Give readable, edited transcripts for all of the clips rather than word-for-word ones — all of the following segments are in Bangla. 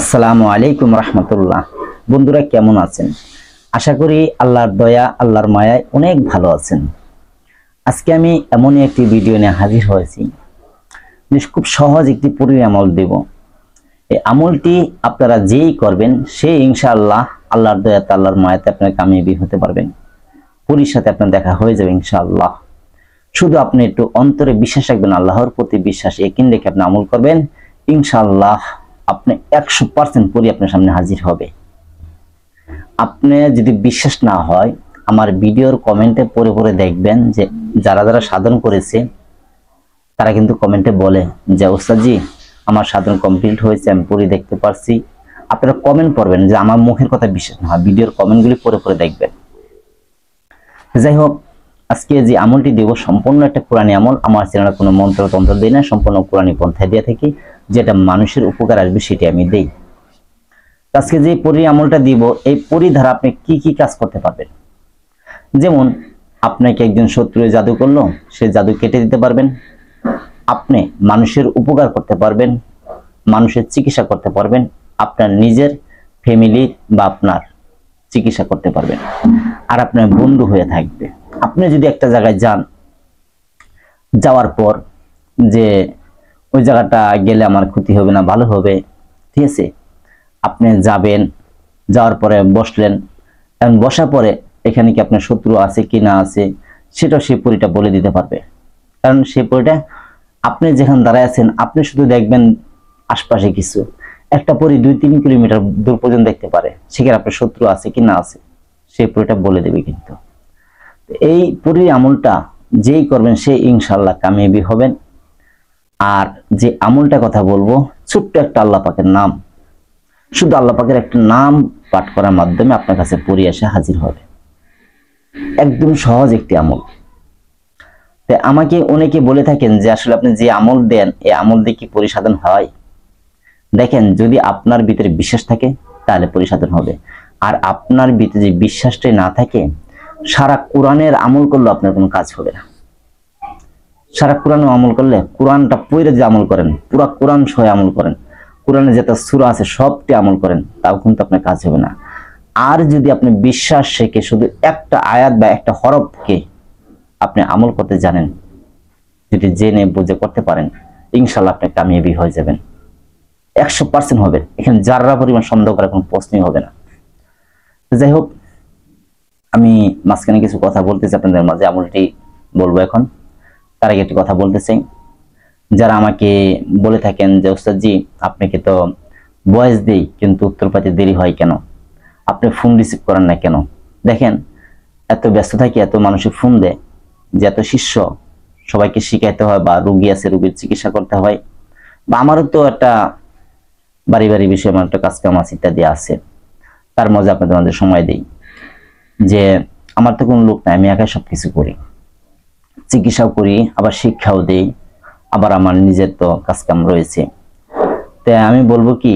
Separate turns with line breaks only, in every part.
আসসালামু আলাইকুম রহমতুল্লাহ। বন্ধুরা কেমন আছেন? আশা করি আল্লাহর দয়া আল্লাহর মায়ায় অনেক ভালো আছেন। আজকে আমি এমনই একটি ভিডিও নিয়ে হাজির হয়েছি। খুব সহজ একটি পরীর আমল দেব। এই আমলটি আপনারা যেই করবেন সে ইনশাআল্লাহ আল্লাহর দয়াতে আল্লাহর মায়াতে আপনারা কামিয়াবি হতে পারবেন। পরীর সাথে আপনার দেখা হয়ে যাবে ইনশাআল্লাহ। শুধু আপনি একটু অন্তরে বিশ্বাস রাখবেন, আল্লাহর প্রতি বিশ্বাস ইয়াকিন রেখে আপনি আমল করবেন, ইনশাআল্লাহ আপনি 100% পরি আপনার সামনে হাজির হবে। আপনি যদি বিশ্বাস না হয় আমার ভিডিওর কমেন্টে পড়ে পড়ে দেখবেন যে যারা যারা সাধন করেছে তারা কিন্তু কমেন্টে বলে যে ওস্তাদজি আমার সাধন কমপ্লিট হয়েছে, আমি পড়ে দেখতে পারছি। আপনারা কমেন্ট করবেন যে আমার মুখের কথা বিশ্বাস না হয়, ভিডিওর কমেন্টগুলি পড়ে পড়ে দেখবেন। যাই হোক, আজকে যে আমলটি দেব সম্পূর্ণ একটা কোরআনী আমল। আমার চ্যানেলে কোনো মন্ত্রতন্ত্র দেই না, সম্পূর্ণ কোরআনী পন্থায় দিয়ে থাকি, যেটা মানুষের উপকার আসবে সেটি আমি দেই। আজকে যে পরী আমলটা দিব, এই পরী দ্বারা আপনি কি কি কাজ করতে পারবেন। যেমন আপনাকে একজন শত্রু জাদু করলো, সে জাদু কেটে দিতে পারবেন। আপনি মানুষের উপকার করতে পারবেন, মানুষের চিকিৎসা করতে পারবেন, আপনার নিজের ফ্যামিলির বা আপনার চিকিৎসা করতে পারবেন। আর আপনার বন্ধু হয়ে থাকবে। আপনি যদি একটা জায়গায় যান, যাওয়ার পর যে ওই জায়গাটা গেলে আমার ক্ষতি হবে না, ভালো হবে, ঠিক আছে, আপনি যাবেন, যাওয়ার পরে বসলেন, এবং বসার পরে এখানে কি আপনার শত্রু আছে কি না আছে সেটা সেই পরীটা বলে দিতে পারবে। কারণ সেই পরীটা আপনি যেখানে দাঁড়ায় আছেন, আপনি শুধু দেখবেন আশপাশে কিছু একটা পরী 2-3 কিলোমিটার দূর পর্যন্ত দেখতে পারে, সেখানে আপনার শত্রু আছে কি না আছে সেই পরীটা বলে দেবে। কিন্তু এই পরীর আমলটা যেই করবেন সে ইনশাআল্লাহ কামিয়াবি হবেন। আর যে আমলটা কথা বলবো, ছোট্ট একটা আল্লাহ পাকের নাম, শুধু আল্লাহ পাকের একটা নাম পাঠ করার মাধ্যমে আপনার কাছে পরী এসে হাজির হবে। একদম সহজ একটি আমল। তাই আমাকে অনেকে বলে থাকেন যে আসলে আপনি যে আমল দেন এই আমল দিয়ে কি পরী সাধন হয়। দেখেন, যদি আপনার ভিতরে বিশ্বাস থাকে তাহলে পরী সাধন হবে। আর আপনার ভিতরে যে বিশ্বাসটাই না থাকে, সারা কোরআনের আমল করলে আপনার কোনো কাজ হবে না। সারা কোরআন আমল করলে, কোরআনটা পড়ে যে আমল করেন, পুরো কোরআন সহ আমল করেন, কোরআনে যেটা সূরা আছে সবটি আমল করেন, তাও কিন্তু আপনার কাজ হবে না। আর যদি আপনি বিশ্বাস রেখে শুধু একটা আয়াত বা একটা হরফকে আপনি আমল করতে জানেন, যদি জেনে বুঝে করতে পারেন, ইনশাআল্লাহ আপনি কামিয়াবি হয়ে যাবেন, 100% হবে। এখানে যারা পরিমাণ সন্দেহ করার কোনো প্রশ্নই হবে না। যাই হোক, আমি মাঝখানে কিছু কথা বলতেছি আপনাদের মাঝে, আমলটি বলবো এখন। তার আগে একটি কথা বলতে চাই, যারা আমাকে বলে থাকেন যে ওস্তাদজি আপনাকে তো ভয়েস দেই কিন্তু উত্তর পাইতে দেরি হয় কেন, আপনি ফোন রিসিভ করেন না কেন। দেখেন, এত ব্যস্ত থাকি, এত মানুষের ফোন দেয়, যে এত শিষ্য সবাইকে শিখাইতে হয়, বা রুগী আছে রুগীর চিকিৎসা করতে হয়, বা আমারও তো একটা বাড়ি বাড়ি বিষয়ে আমার একটা কাজকাম আছে ইত্যাদি আছে, তার মাঝে আপনাদের মাঝে সময় দেই। যে আমার তো কোনো লোক নাই, আমি একাই সবকিছু করি, চিকিৎসাও করি, আবার শিক্ষাও দেই, আবার আমার নিজের তো কাজকাম রয়েছে। তাই আমি বলবো কি,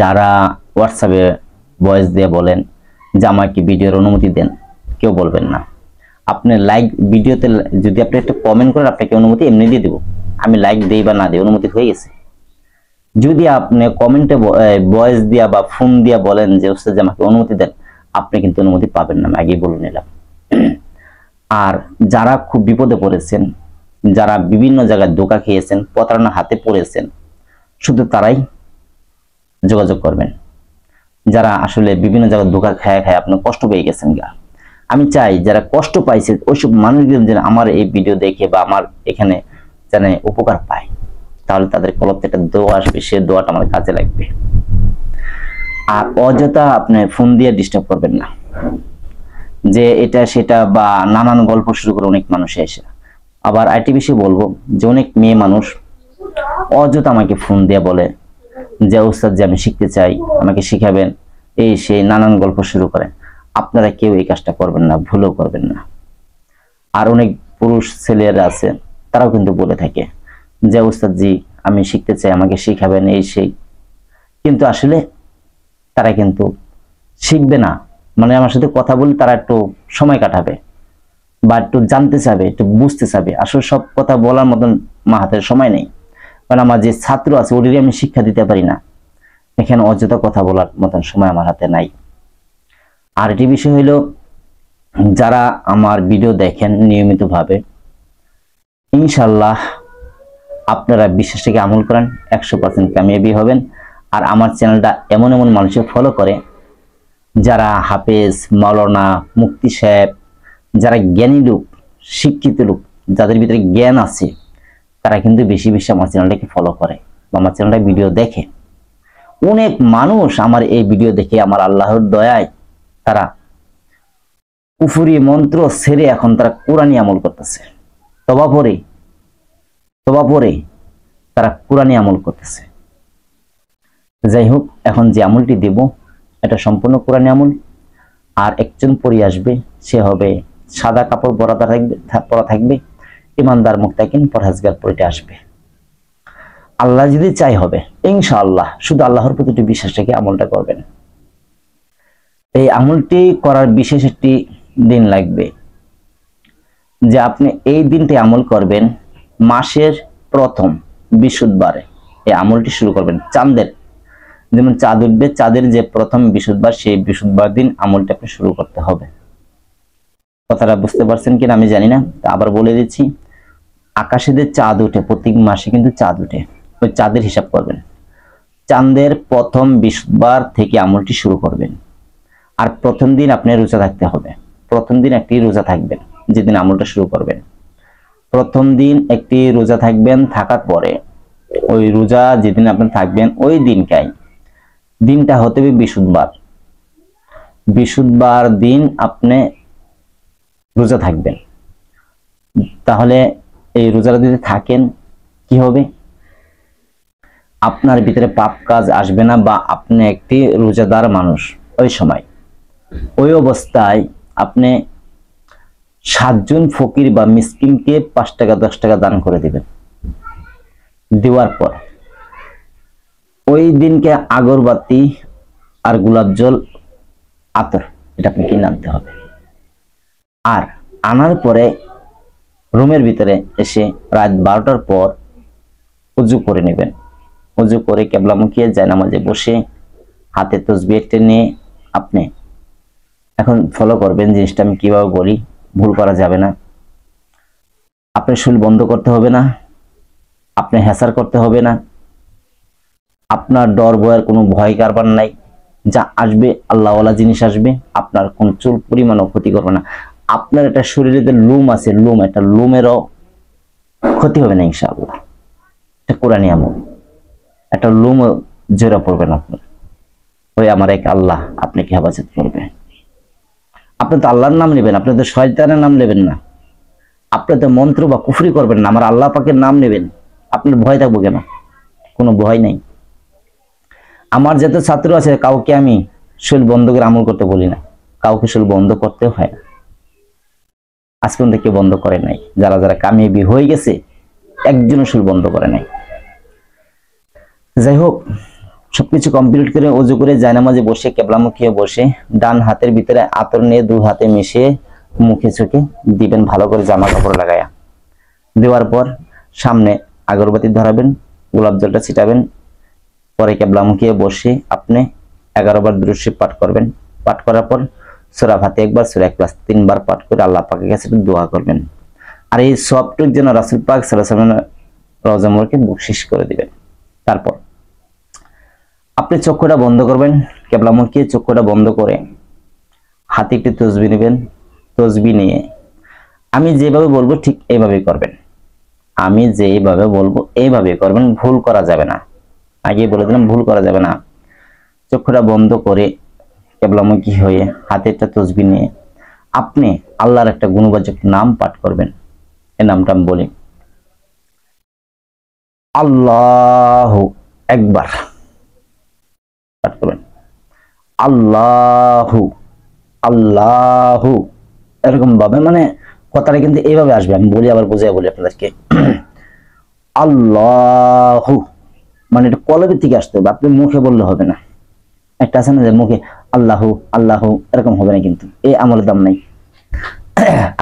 যারা হোয়াটসঅ্যাপে ভয়েস দিয়ে বলেন যে আমাকে ভিডিওর অনুমতি দেন, কেউ বলবেন না। আপনি লাইক ভিডিওতে যদি আপনি একটা কমেন্ট করেন, আপনাকে অনুমতি এমনি দিয়ে দেবো। আমি লাইক দেই বা না দিই, অনুমতি হয়ে গেছে। যদি আপনি কমেন্টে ভয়েস দিয়া বা ফোন দিয়া বলেন যে ওস্তাদ আমাকে অনুমতি দেন, আপনি কিন্তু অনুমতি পাবেন না, আমি আগেই বলে নিলাম। আর যারা খুব বিপদে পড়েছেন, যারা বিভিন্ন জায়গায় ধোঁকা খেয়েছেন, প্রতারণা হাতে পড়েছেন, শুধু তারাই যোগাযোগ করবেন। যারা আসলে বিভিন্ন জায়গায় ধোঁকা খায় খায় আপনি কষ্ট পেয়ে গেছেন গা, আমি চাই যারা কষ্ট পাইছে ওইসব মানুষজন যেন আমার এই ভিডিও দেখে বা আমার এখানে যেন উপকার পায়, তাহলে তাদের কলতে একটা দোয়া আসবে, সে দোয়াটা আমার কাজে লাগবে। আর অযথা আপনি ফোন দিয়ে ডিস্টার্ব করবেন না, যে এটা সেটা বা নানান গল্প শুরু করে অনেক মানুষ এসে। আবার আইটি বিষয়ে বলবো যে অনেক মেয়ে মানুষ অযথা আমাকে ফোন দিয়ে বলে যে ওস্তাদ যে আমি শিখতে চাই, আমাকে শিখাবেন, এই সেই নানান গল্প শুরু করে। আপনারা কেউ এই কাজটা করবেন না, ভুলও করবেন না। আর অনেক পুরুষ ছেলেরা আছে, তারাও কিন্তু বলে থাকে যে ওস্তাদ জি আমি শিখতে চাই, আমাকে শিখাবেন, এই সেই। কিন্তু আসলে তারা কিন্তু শিখবে না, মানে আমার সাথে কথা বলে তারা একটু সময় কাটাবে বা একটু জানতে চাবে, একটু বুঝতে চাবে। আসলে সব কথা বলার মতন মা হাতের সময় নেই, কারণ আমার যে ছাত্র আছে ওদেরই আমি শিক্ষা দিতে পারি না। এখানে অযথা কথা বলার মতন সময় আমার হাতে নাই। আর এটি বিষয় হইল, যারা আমার ভিডিও দেখেন নিয়মিতভাবে, ইনশাল্লাহ আপনারা বিশ্বাস থেকে আমল করেন, 100% কামিয়াবি হবেন। আর আমার চ্যানেলটা এমন এমন মানুষের ফলো করে যারা হাফেজ, মাওলানা, মুফতি সাহেব, যারা জ্ঞানী লোক, শিক্ষিত লোক, যাদের ভিতরে জ্ঞান আছে, তারা কিন্তু বেশি বেশি আমার চ্যানেলটাকে ফলো করে বা আমার চ্যানেলটা ভিডিও দেখে। অনেক মানুষ আমার এই ভিডিও দেখে আমার আল্লাহর দয়ায় তারা কুফরি মন্ত্র ছেড়ে এখন তারা কোরআনি আমল করতেছে, তবা পরে তারা কোরআনি আমল করতেছে। যাই হোক, এখন যে আমলটি দেব এটা সম্পূর্ণ কোরআনি আমল। আর একজন পড়ে আসবে, সে হবে সাদা কাপড় পরা থাকবে, ইমানদার মুত্তাকিন পরহেজগার পড়ে আসবে। আল্লাহ যদি চাই হবে ইনশাআল্লাহ। শুধু আল্লাহর প্রতি একটু বিশ্বাস রেখে আমলটা করবেন। এই আমলটি করার বিশেষ একটি দিন লাগবে, যে আপনি এই দিনটি আমল করবেন মাসের প্রথম বৃহস্পতিবারে। এই আমলটি শুরু করবেন চাঁদের, যেমন চাঁদ উঠবে, চাঁদের যে প্রথম বৃহস্পতিবার, সেই বৃহস্পতিবার দিন আমলটা আপনি শুরু করতে হবে। কথাটা বুঝতে পারছেন কিনা আমি জানি না, আবার বলে দিচ্ছি। আকাশে যে চাঁদ উঠে, প্রত্যেক মাসে কিন্তু চাঁদ উঠে, ওই চাঁদের হিসাব করবেন। চাঁদের প্রথম বৃহস্পতিবার থেকে আমলটি শুরু করবেন। আর প্রথম দিন আপনি রোজা থাকতে হবে। প্রথম দিন একটি রোজা থাকবেন, যেদিন আমলটা শুরু করবেন। প্রথম দিন একটি রোজা থাকবেন, থাকার পরে ওই রোজা যেদিন আপনি থাকবেন ওই দিনটা হতে হবে বৃহস্পতিবার দিন আপনি রোজা থাকবেন। তাহলে এই রোজাটা যদি থাকেন কি হবে, আপনার ভিতরে পাপ কাজ আসবে না, বা আপনি একটি রোজাদার মানুষ। ওই সময় ওই অবস্থায় আপনি 7 জন ফকির বা মিসকিনকে 5 টাকা 10 টাকা দান করে দিবেন। দেওয়ার পর ওই দিনকে আগরবাতি আর গোলাপ জল, আতর, এটা আপনি কিনে আনতে হবে। আর আনার পরে রুমের ভিতরে এসে রাত 12টার পর উজু করে নেবেন। উজু করে কেবলামুখী জায়নামাজে বসে হাতে তসবিহ একটা নিয়ে আপনি এখন ফলো করবেন জিনিসটা আমি কিভাবে বলি, ভুল করা যাবে না। আপনি শুল বন্ধ করতে হবে না, আপনি হেসার করতে হবে না, আপনার ডর ভয়ের কোনো ভয় কারবার নাই। যা আসবে আল্লাহওয়ালা জিনিস আসবে, আপনার কোন চুল পরিমাণও ক্ষতি করবে না। আপনার একটা শরীরে যে লোম আছে, একটা লোমেরও ক্ষতি হবে না ইনশাআল্লাহ। এটা কোরআনি আমল, একটা লোম জোড়া পড়বে না আপনার। ওই আমার এক আল্লাহ আপনাকে হেফাজত করবে। আপনি তো আল্লাহর নাম নেবেন, আপনি তো শয়তানের নাম নেবেন না, আপনি তো মন্ত্র বা কুফরি করবেন না, আমার আল্লাহ পাকের নাম নেবেন। আপনার ভয় থাকবো কেন? কোনো ভয় নেই। আমার যত ছাত্র আছে কাউকে আমি শুল বন্ধ করে আমল করতে বলি না, কাউকে শুল বন্ধ করতে হয় না। আজ পর্যন্ত কেউ বন্ধ করে নাই। যারা যারা কামিয়াবি হয়ে গেছে একজনও শুল বন্ধ করে নাই। যাই হোক, সবকিছু কমপ্লিট করে ওযু করে জায়নামাজে বসে কেবলামুখী বসে ডান হাতের ভিতরে আতর নিয়ে 2 হাতে মিশিয়ে মুখে চোখে দিবেন, ভালো করে জামা কাপড় লাগায়া। দেওয়ার পর সামনে আগরবাতি ধরাবেন, গোলাপ জলটা ছিটাবেন। পরে কেবলামুখী বসে আপনি 11 বার দুরূদ শরীফ পাঠ করবেন। পাঠ করার পর সূরা ফাতিহা একবার, সূরা ইখলাস 3 বার পাঠ করে আল্লাহ পাকের কাছে দোয়া করবেন। আর এই সবটুকু যেন রাসূল পাক সাল্লাল্লাহু আলাইহি ওয়াসাল্লাম রওজা মুবারকে বকশিশ করে দিবেন। তারপর আপনি চক্ষুটা বন্ধ করবেন, কেবলামুখী চক্ষুটা বন্ধ করে হাতে একটি তসবিহ নেবেন। তসবিহ নিয়ে আমি যেভাবে বলবো ঠিক এইভাবেই করবেন। আমি যেভাবে বলবো এইভাবেই করবেন, ভুল করা যাবে না। আগে বলে দিলাম, ভুল করা যাবে না। চক্ষুটা বন্ধ করে কেবলামুখী হয়ে হাতে একটা তসবিহ নিয়ে আপনি আল্লাহর একটা গুণবাচক নাম পাঠ করবেন। এই নামটা আমি বলি, আল্লাহু একবার পাঠ করবেন। আল্লাহু আল্লাহু, এরকম ভাবে, মানে কথাটা কিন্তু এইভাবে আসবে। আমি বলি আবার বুঝাই বলি আপনাদেরকে। আল্লাহু মানে এটা কলবের থেকে আসতে হবে, আপনি মুখে বললে হবে না। একটা আছে না যে মুখে আল্লাহু আল্লাহু এরকম হবে না, কিন্তু এই আমলের দাম নাই।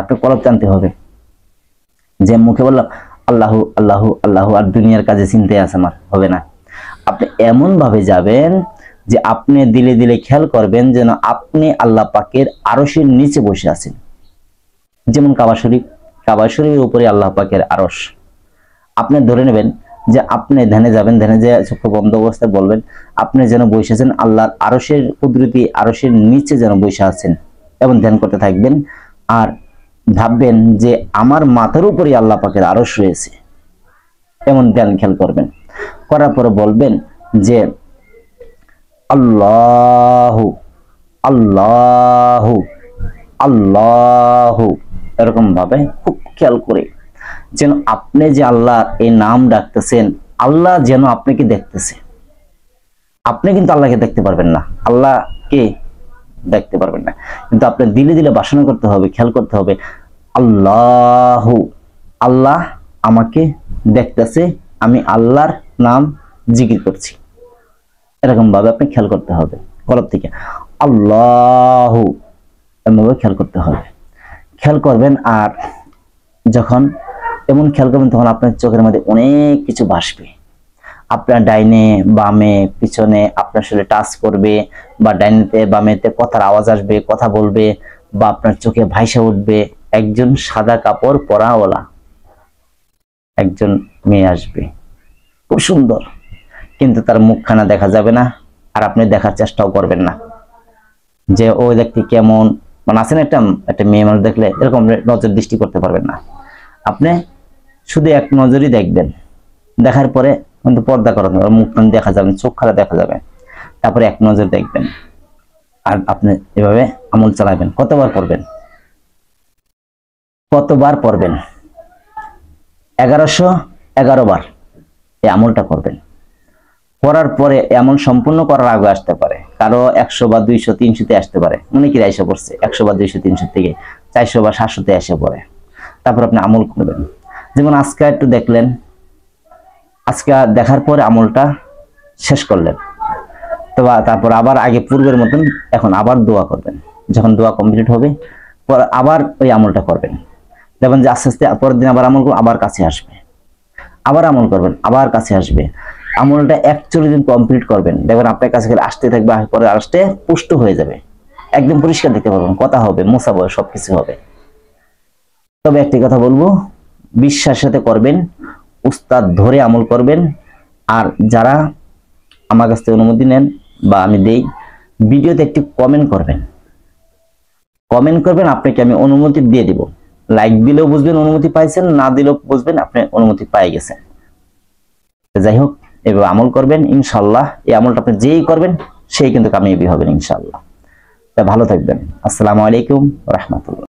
আপনি কলব টানতে হবে, যে মুখে বললাম আল্লাহু আল্লাহু আল্লাহু আর দুনিয়ার কাজে চিন্তায় আছে আমার, হবে না। আপনি এমন ভাবে যাবেন যে আপনি দিলে দিলে খেয়াল করবেন যেন আপনি আল্লাহ পাকের আরশের নিচে বসে আছেন। যেমন কাবা শরীফের উপরে আল্লাহ পাকের আরশ। আপনি ধরে নেবেন যে আপনি ধ্যানে যাবেন, ধ্যানে যে চক্ষু বন্ধ অবস্থায় বলবেন আপনি যেন বসে আছেন আল্লাহর আরশের কুদরতি আরশের নিচে যেন বসে আছেন, এবং ধ্যান করতে থাকবেন। আর ভাববেন যে আমার মাথার উপরে আল্লাহ পাকের আরশ রয়েছে, এমন ধ্যান খেয়াল করবেন। করার পরে বলবেন যে আল্লাহু আল্লাহু আল্লাহু, এরকম ভাবে খুব খেয়াল করে যেন আপনি যে আল্লাহ এই নাম ডাকতেছেন, আল্লাহ যেন আপনাকে দেখতেছে। আপনি কিন্তু আল্লাহকে দেখতে পারবেন না, আল্লাহকে দেখতে পারবেন না, কিন্তু আপনি দিলে দিলে বাসনা করতে হবে, খেয়াল করতে হবে আল্লাহু, আল্লাহ আমাকে দেখতেছে, আমি আল্লাহর নাম জিকির করছি। এরকম ভাবে আপনি খেয়াল করতে হবে, কলব থেকে আল্লাহু এমনভাবে খেয়াল করতে হবে, খেয়াল করবেন। আর যখন এমন খেয়াল করবেন তখন আপনার চোখের মধ্যে অনেক কিছু ভাসবে, আপনার ডাইনে বামে পিছনে আপনার শরীরে টাচ করবে, বা ডাইনেতে বামেতে কথার আওয়াজ আসবে, কথা বলবে, বা আপনার চোখে ভাইসা উঠবে একজন সাদা কাপড় পরাওয়ালা একজন মেয়ে আসবে, খুব সুন্দর, কিন্তু তার মুখখানা দেখা যাবে না, আর আপনি দেখার চেষ্টাও করবেন না যে ওই ব্যক্তি কেমন। মানে আছেন একটা মেয়ে মানুষ দেখলে এরকম নজর দৃষ্টি করতে পারবেন না, আপনি শুধু এক নজরই দেখবেন, দেখার পরে কিন্তু পর্দা করানো, মুখখান দেখা যাবে, চোখ খালা দেখা যাবে, তারপরে এক নজর দেখবেন। আর আপনি এভাবে আমল চালাবেন। কতবার পড়বেন? 1111 বার এই আমলটা করবেন। করার পরে এমন সম্পূর্ণ করার আগে আসতে পারে, কারো 100 বা 200 300 আসতে পারে, মনে কি এসে পড়ছে 100 বা 200 300 থেকে 400 বা 700 এসে পড়ে। তারপর আপনি আমল করবেন। যেমন আজকে একটু দেখলেন, আজকে দেখার পরে আমলটা শেষ করলেন, তো তারপর আবার আগে পূর্বের মতন এখন আবার দোয়া করবেন। যখন দোয়া কমপ্লিট হবে পর আবার ওই আমলটা করবেন। দেখবেন যে আস্তে আস্তে পরের দিন আবার আমল করবেন, আবার কাছে আসবে, আবার আমল করবেন, আবার কাছে আসবে। আমলটা 41 দিন কমপ্লিট করবেন, দেখবেন আপনার কাছে আসতে থাকবে, পরে আসতে পুষ্ট হয়ে যাবে, একদম পরিষ্কার দেখতে পারবেন, কথা হবে, মোছা হবে, সবকিছু হবে। তবে একটি কথা বলবো, বিশ্বাসের সাথে করবেন, উস্তাদ ধরে আমল করবেন। আর যারা আমার কাছ থেকে অনুমতি নেন বা আমি দেই, ভিডিওতে একটি কমেন্ট করবেন, আপনাকে আমি অনুমতি দিয়ে দিব। লাইক দিলেও বুঝবেন অনুমতি পাইছেন, না দিলেও বুঝবেন আপনি অনুমতি পাই গেছেন। যাই হোক, এভাবে আমল করবেন ইনশাআল্লাহ। এই আমলটা আপনি যেই করবেন সেই কিন্তু কামিয়াবি হবেন ইনশাআল্লাহ। তা ভালো থাকবেন। আসসালামু আলাইকুম ওয়া রাহমাতুল্লাহ।